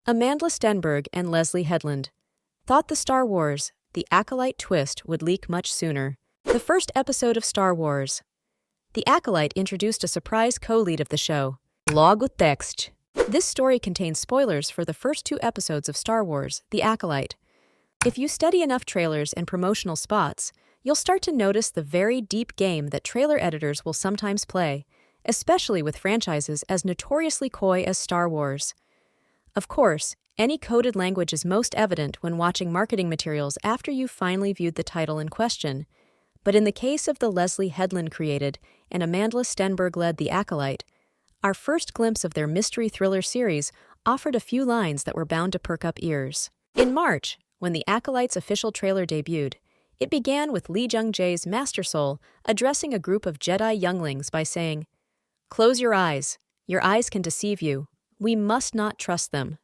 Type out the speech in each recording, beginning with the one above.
Amandla Stenberg and Leslye Headland thought the Star Wars, the Acolyte twist would leak much sooner. The first episode of Star Wars. The Acolyte introduced a surprise co-lead of the show, Logo Text. This story contains spoilers for the first 2 episodes of Star Wars, The Acolyte. If you study enough trailers and promotional spots, you'll start to notice the very deep game that trailer editors will sometimes play, especially with franchises as notoriously coy as Star Wars. Of course, any coded language is most evident when watching marketing materials after you've finally viewed the title in question. But in the case of the Leslye Headland-created and Amandla Stenberg-led The Acolyte, our first glimpse of their mystery thriller series offered a few lines that were bound to perk up ears. In March, when The Acolyte's official trailer debuted, it began with Lee Jung-jae's Master Soul addressing a group of Jedi younglings by saying, "Close your eyes. Your eyes can deceive you. We must not trust them."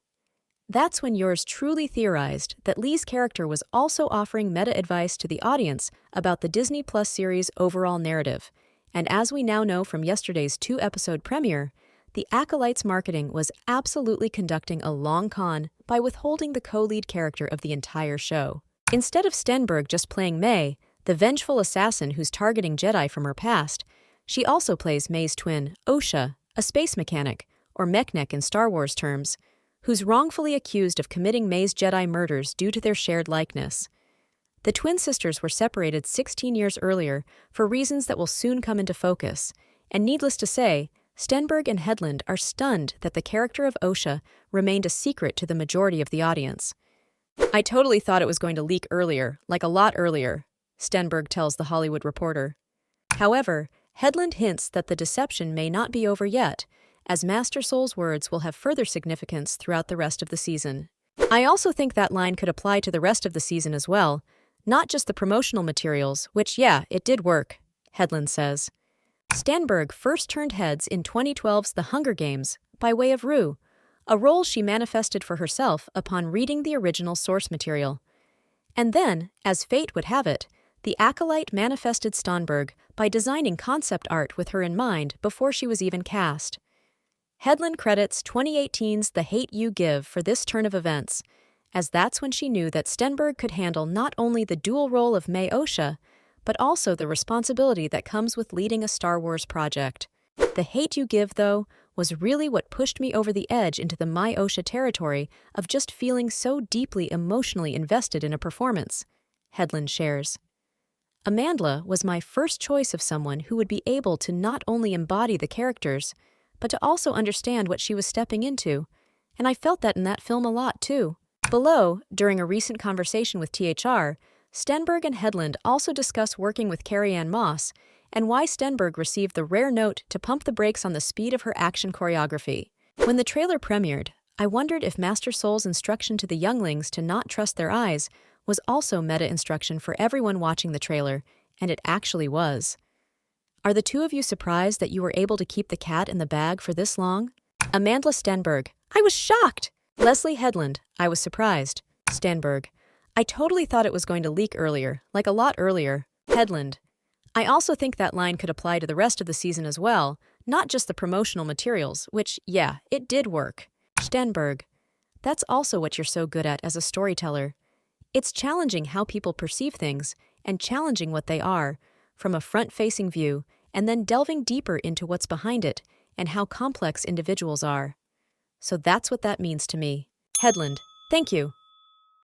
That's when yours truly theorized that Lee's character was also offering meta-advice to the audience about the Disney Plus series' overall narrative. And as we now know from yesterday's 2-episode premiere, The Acolyte's marketing was absolutely conducting a long con by withholding the co-lead character of the entire show. Instead of Stenberg just playing May, the vengeful assassin who's targeting Jedi from her past, she also plays May's twin, Osha, a space mechanic, or mechanic in Star Wars terms, who's wrongfully accused of committing May's Jedi murders due to their shared likeness. The twin sisters were separated 16 years earlier for reasons that will soon come into focus, and needless to say, Stenberg and Headland are stunned that the character of Osha remained a secret to the majority of the audience. "I totally thought it was going to leak earlier, like a lot earlier," Stenberg tells The Hollywood Reporter. However, Headland hints that the deception may not be over yet, as Master Soul's words will have further significance throughout the rest of the season. "I also think that line could apply to the rest of the season as well, not just the promotional materials, which, yeah, it did work," Headland says. Stenberg first turned heads in 2012's The Hunger Games by way of Rue, a role she manifested for herself upon reading the original source material. And then, as fate would have it, The Acolyte manifested Stenberg by designing concept art with her in mind before she was even cast. Headland credits 2018's The Hate U Give for this turn of events, as that's when she knew that Stenberg could handle not only the dual role of May Osha, but also the responsibility that comes with leading a Star Wars project. The Hate U Give, though, was really what pushed me over the edge into the My Osha territory of just feeling so deeply emotionally invested in a performance, Headland shares. Amandla was my first choice of someone who would be able to not only embody the characters, but to also understand what she was stepping into, and I felt that in that film a lot, too. Below, during a recent conversation with THR, Stenberg and Headland also discuss working with Carrie-Anne Moss and why Stenberg received the rare note to pump the brakes on the speed of her action choreography. When the trailer premiered, I wondered if Master Soul's instruction to the younglings to not trust their eyes was also meta-instruction for everyone watching the trailer, and it actually was. Are the two of you surprised that you were able to keep the cat in the bag for this long? Amandla Stenberg: "I was shocked!" Leslye Headland: "I was surprised." Stenberg: "I totally thought it was going to leak earlier, like a lot earlier." Headland: "I also think that line could apply to the rest of the season as well, not just the promotional materials, which, yeah, it did work." Stenberg: "That's also what you're so good at as a storyteller. It's challenging how people perceive things and challenging what they are, from a front-facing view, and then delving deeper into what's behind it and how complex individuals are. So that's what that means to me." Headland: "Thank you."